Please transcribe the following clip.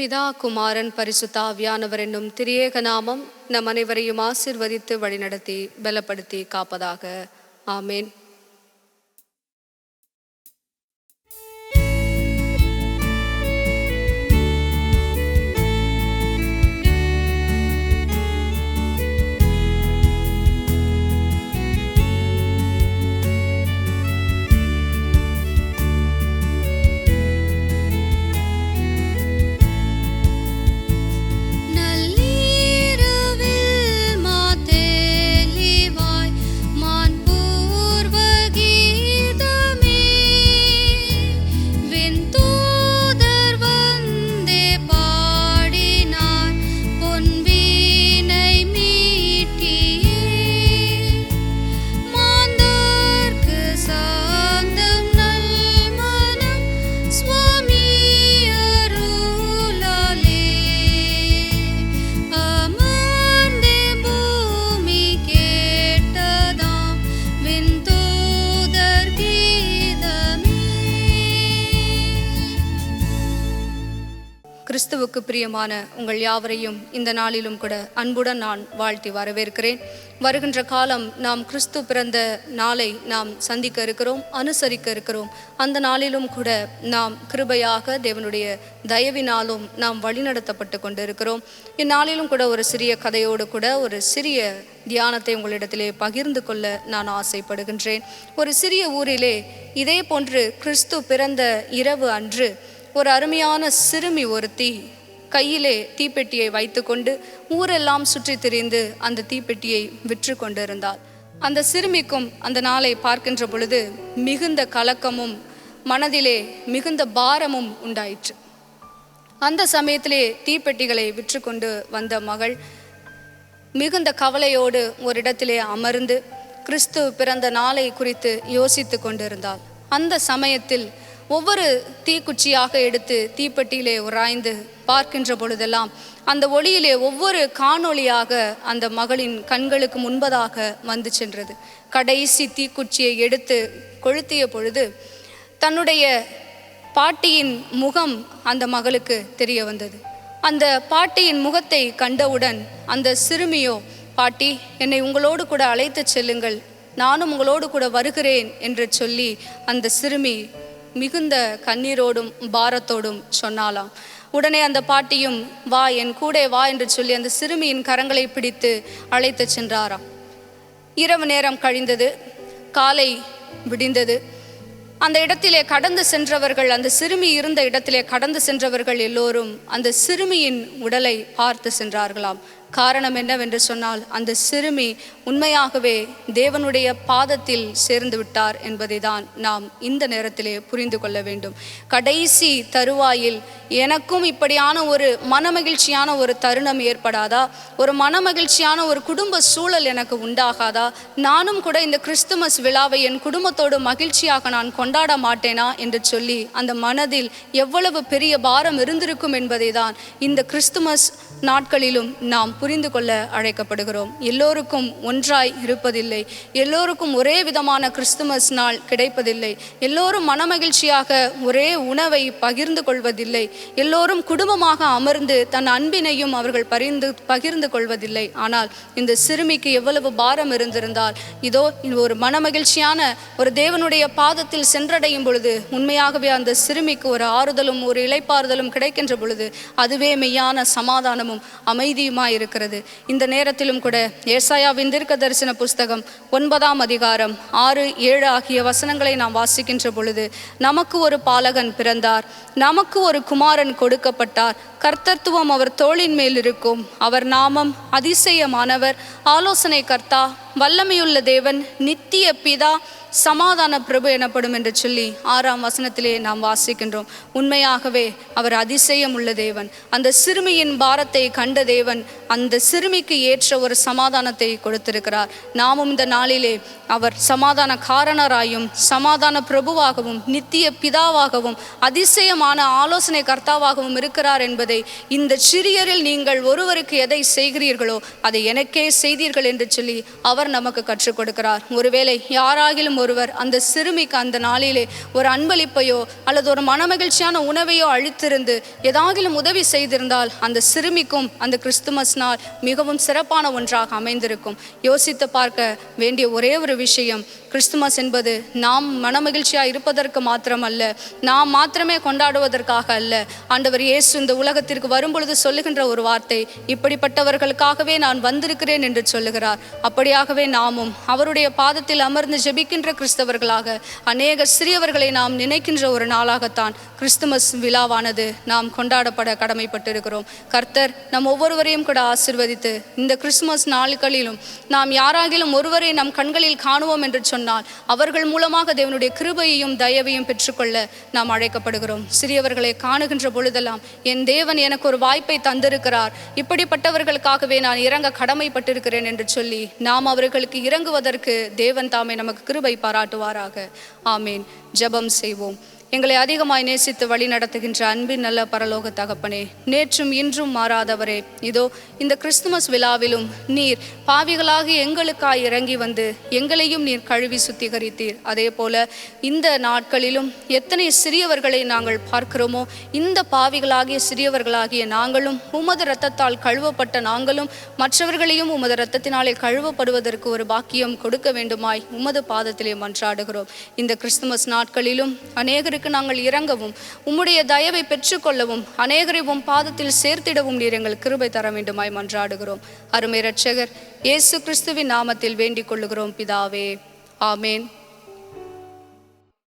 பிதா, குமாரன், பரிசுத்த ஆவியானவர் என்னும் திரியேக நாமம் நம் அனைவரையும் ஆசீர்வதித்து வழிநடத்தி பலப்படுத்தி காப்பதாக. ஆமேன். கிறிஸ்துவுக்கு பிரியமான உங்கள் யாவரையும் இந்த நாளிலும் கூட அன்புடன் நான் வாழ்த்தி வரவேற்கிறேன். வருகின்ற காலம் நாம் கிறிஸ்து பிறந்த நாளை நாம் சந்திக்க இருக்கிறோம், அனுசரிக்க இருக்கிறோம். அந்த நாளிலும் கூட நாம் கிருபையாக தேவனுடைய தயவினாலும் நாம் வழிநடத்தப்பட்டு கொண்டு இருக்கிறோம். இந்நாளிலும் கூட ஒரு சிறிய கதையோடு கூட ஒரு சிறிய தியானத்தை உங்களிடத்திலே பகிர்ந்து கொள்ள நான் ஆசைப்படுகின்றேன். ஒரு சிறிய ஊரிலே இதே போன்று கிறிஸ்து பிறந்த இரவு அன்று ஒரு அருமையான சிறுமி ஒருத்தி கையிலே தீப்பெட்டியை வைத்து கொண்டு ஊரெல்லாம் சுற்றி திரிந்து அந்த தீப்பெட்டியை விற்று கொண்டிருந்தாள். அந்த சிறுமிக்கும் அந்த நாளை பார்க்கின்ற பொழுது மிகுந்த கலக்கமும் மனதிலே மிகுந்த பாரமும் உண்டாயிற்று. அந்த சமயத்திலே தீப்பெட்டிகளை விற்று கொண்டு வந்த மகள் மிகுந்த கவலையோடு ஒரு இடத்திலே அமர்ந்து கிறிஸ்து பிறந்த நாளை குறித்து யோசித்து கொண்டிருந்தாள். அந்த சமயத்தில் ஒவ்வொரு தீக்குச்சியாக எடுத்து தீப்பெட்டியிலே உராய்ந்து பார்க்கின்ற பொழுதெல்லாம் அந்த ஒளியிலே ஒவ்வொரு காணொளியாக அந்த மகளின் கண்களுக்கு முன்பதாக வந்து சென்றது. கடைசி தீக்குச்சியை எடுத்து கொளுத்திய பொழுது தன்னுடைய பாட்டியின் முகம் அந்த மகளுக்கு தெரிய வந்தது. அந்த பாட்டியின் முகத்தை கண்டவுடன் அந்த சிறுமியோ, பாட்டி, என்னை உங்களோடு கூட அழைத்து செல்லுங்கள், நானும் உங்களோடு கூட வருகிறேன் என்று சொல்லி அந்த சிறுமி மிகுந்த கண்ணீரோடும் பாரத்தோடும் சொன்னாலாம். உடனே அந்த பாட்டியும் வா, என் கூட வா என்று சொல்லி அந்த சிறுமியின் கரங்களை பிடித்து அழைத்து சென்றாராம். இரவு நேரம் கழிந்தது, காலை விடிந்தது. அந்த இடத்திலே கடந்து சென்றவர்கள், அந்த சிறுமி இருந்த இடத்திலே கடந்து சென்றவர்கள் எல்லோரும் அந்த சிறுமியின் உடலை பார்த்து சென்றார்களாம். காரணம் என்னவென்று சொன்னால், அந்த சிறுமி உண்மையாகவே தேவனுடைய பாதத்தில் சேர்ந்து விட்டார் என்பதை தான் நாம் இந்த நேரத்திலே புரிந்து கொள்ள வேண்டும். கடைசி தருவாயில் எனக்கும் இப்படியான ஒரு மனமகிழ்ச்சியான ஒரு தருணம் ஏற்படாதா? ஒரு மனமகிழ்ச்சியான ஒரு குடும்ப சூழல் எனக்கு உண்டாகாதா? நானும் கூட இந்த கிறிஸ்துமஸ் விழாவை என் குடும்பத்தோடு மகிழ்ச்சியாக நான் கொண்டாட மாட்டேனா என்று சொல்லி அந்த மனதில் எவ்வளவு பெரிய பாரம் இருந்திருக்கும் என்பதை தான் இந்த கிறிஸ்துமஸ் நாட்களிலும் நாம் புரிந்து கொள்ள அழைக்கப்படுகிறோம். எல்லோருக்கும் ஒன்றாய் இருப்பதில்லை, எல்லோருக்கும் ஒரே விதமான கிறிஸ்துமஸ் நாள் கிடைப்பதில்லை, எல்லோரும் மனமகிழ்ச்சியாக ஒரே உணவை பகிர்ந்து கொள்வதில்லை, எல்லோரும் குடும்பமாக அமர்ந்து தன் அன்பினையும் அவர்கள் பகிர்ந்து கொள்வதில்லை. ஆனால் இந்த சிறுமிக்கு எவ்வளவு பாரம் இருந்திருந்தால், இதோ ஒரு மனமகிழ்ச்சியான ஒரு தேவனுடைய பாதத்தில் சென்றடையும் பொழுது உண்மையாகவே அந்த சிறுமிக்கு ஒரு ஆறுதலும் ஒரு இளைப்பாறுதலும் கிடைக்கின்ற பொழுது அதுவே மெய்யான சமாதானமும் அமைதியுமாய் இருக்கிறது. இந்த நேரத்திலும் கூட ஏசாயாவின் தீர்க்க தரிசன புஸ்தகம் 9ஆம் அதிகாரம் 6, 7 ஆகிய வசனங்களை நாம் வாசிக்கின்ற பொழுது, நமக்கு ஒரு பாலகன் பிறந்தார், நமக்கு ஒரு குமாரன் கொடுக்கப்பட்டார், கர்த்தத்துவம் அவர் தோளின் மேல் இருக்கும், அவர் நாமம் அதிசயமானவர், ஆலோசனை கர்த்தா, வல்லமையுள்ள தேவன், நித்திய பிதா, சமாதான பிரபு எனப்படும் என்று சொல்லி 6ஆம் வசனத்திலே நாம் வாசிக்கின்றோம். உண்மையாகவே அவர் அதிசயம் உள்ள தேவன். அந்த சிறுமியின் பாரத்தை கண்ட தேவன் அந்த சிறுமிக்கு ஏற்ற ஒரு சமாதானத்தை கொடுத்திருக்கிறார். நாமும் இந்த நாளிலே அவர் சமாதான காரணராயும் சமாதான பிரபுவாகவும் நித்திய பிதாவாகவும் அதிசயமான ஆலோசனை கர்த்தாவாகவும் இருக்கிறார் என்பதை, இந்த சிறியரில் நீங்கள் ஒருவருக்கு எதை செய்கிறீர்களோ அதை எனக்கே செய்தீர்கள் என்று சொல்லி அவர் அவர் நமக்கு கற்றுக் கொடுக்கிறார். ஒருவேளை யாராகிலும் ஒருவர் அந்த சிறுமிக்கு அந்த நாளிலே ஒரு அன்பளிப்பையோ அல்லது ஒரு மனமகிழ்ச்சியான உணவையோ அளித்திருந்து ஏதாகிலும் உதவி செய்திருந்தால் அந்த சிறுமிக்கும் அந்த கிறிஸ்துமஸ் நாள் மிகவும் சிறப்பான ஒன்றாக அமைந்திருக்கும். யோசித்து பார்க்க வேண்டிய ஒரே ஒரு விஷயம், கிறிஸ்துமஸ் என்பது நாம் மனமகிழ்ச்சியாக இருப்பதற்கு மாத்திரமல்ல, நாம் மாத்திரமே கொண்டாடுவதற்காக அல்ல. ஆண்டவர் இயேசு இந்த உலகத்திற்கு வரும்பொழுது சொல்லுகின்ற ஒரு வார்த்தை, இப்படிப்பட்டவர்களுக்காகவே நான் வந்திருக்கிறேன் என்று சொல்லுகிறார். அப்படியாகவே நாமும் அவருடைய பாதத்தில் அமர்ந்து ஜெபிக்கின்ற கிறிஸ்தவர்களாக அநேக சிறியவர்களை நாம் நினைக்கின்ற ஒரு நாளாகத்தான் கிறிஸ்துமஸ் விழாவானது நாம் கொண்டாடப்பட கடமைப்பட்டிருக்கிறோம். கர்த்தர் நம் ஒவ்வொருவரையும் கூட ஆசீர்வதித்து இந்த கிறிஸ்துமஸ் நாட்களிலும் நாம் யாராகிலும் ஒருவரை நம் கண்களில் காணுவோம் என்று சொன்னால் அவர்கள் மூலமாக தேவனுடைய கிருபையையும் தயவையும் பெற்றுக்கொள்ள நாம் அழைக்கப்படுகிறோம். சிறியவர்களை காணுகின்ற பொழுதெல்லாம் என் தேவன் எனக்கு ஒரு வாய்ப்பை தந்திருக்கிறார், இப்படிப்பட்டவர்களுக்காகவே நான் இறங்க கடமைப்பட்டிருக்கிறேன் என்று சொல்லி நாம் அவர்களுக்கு இறங்குவதற்கு தேவன் தாமே நமக்கு கிருபை பாராட்டுவாராக. ஆமேன். ஜெபம் செய்வோம். எங்களை அதிகமாய் நேசித்து வழி நடத்துகின்ற அன்பின் நல்ல பரலோக தகப்பனே, நேற்றும் இன்றும் மாறாதவரே, இதோ இந்த கிறிஸ்துமஸ் விழாவிலும் நீர் பாவிகளாகி எங்களுக்காய் இறங்கி வந்து எங்களையும் நீர் கழுவி சுத்திகரித்தீர். அதே போல இந்த நாட்களிலும் எத்தனை சிறியவர்களை நாங்கள் பார்க்கிறோமோ, இந்த பாவிகளாகிய சிறியவர்களாகிய நாங்களும் உமது இரத்தத்தால் கழுவப்பட்ட நாங்களும் மற்றவர்களையும் உமது இரத்தத்தினாலே கழுவப்படுவதற்கு ஒரு பாக்கியம் கொடுக்க வேண்டுமாய் உமது பாதத்திலே மன்றாடுகிறோம். இந்த கிறிஸ்துமஸ் நாட்களிலும் அநேகருக்கு நாங்கள் இறங்கவும் உம்முடைய தயவை பெற்றுக்கொள்ளவும் அநேகரை உம் பாதத்தில் சேர்த்திடவும் நீர் எங்கள் கிருபை தர வேண்டுமாய் மன்றாடுகிறோம். அருமை இரட்சகர் இயேசு கிறிஸ்துவின் நாமத்தில் வேண்டிக் கொள்ளுகிறோம் பிதாவே. ஆமேன்.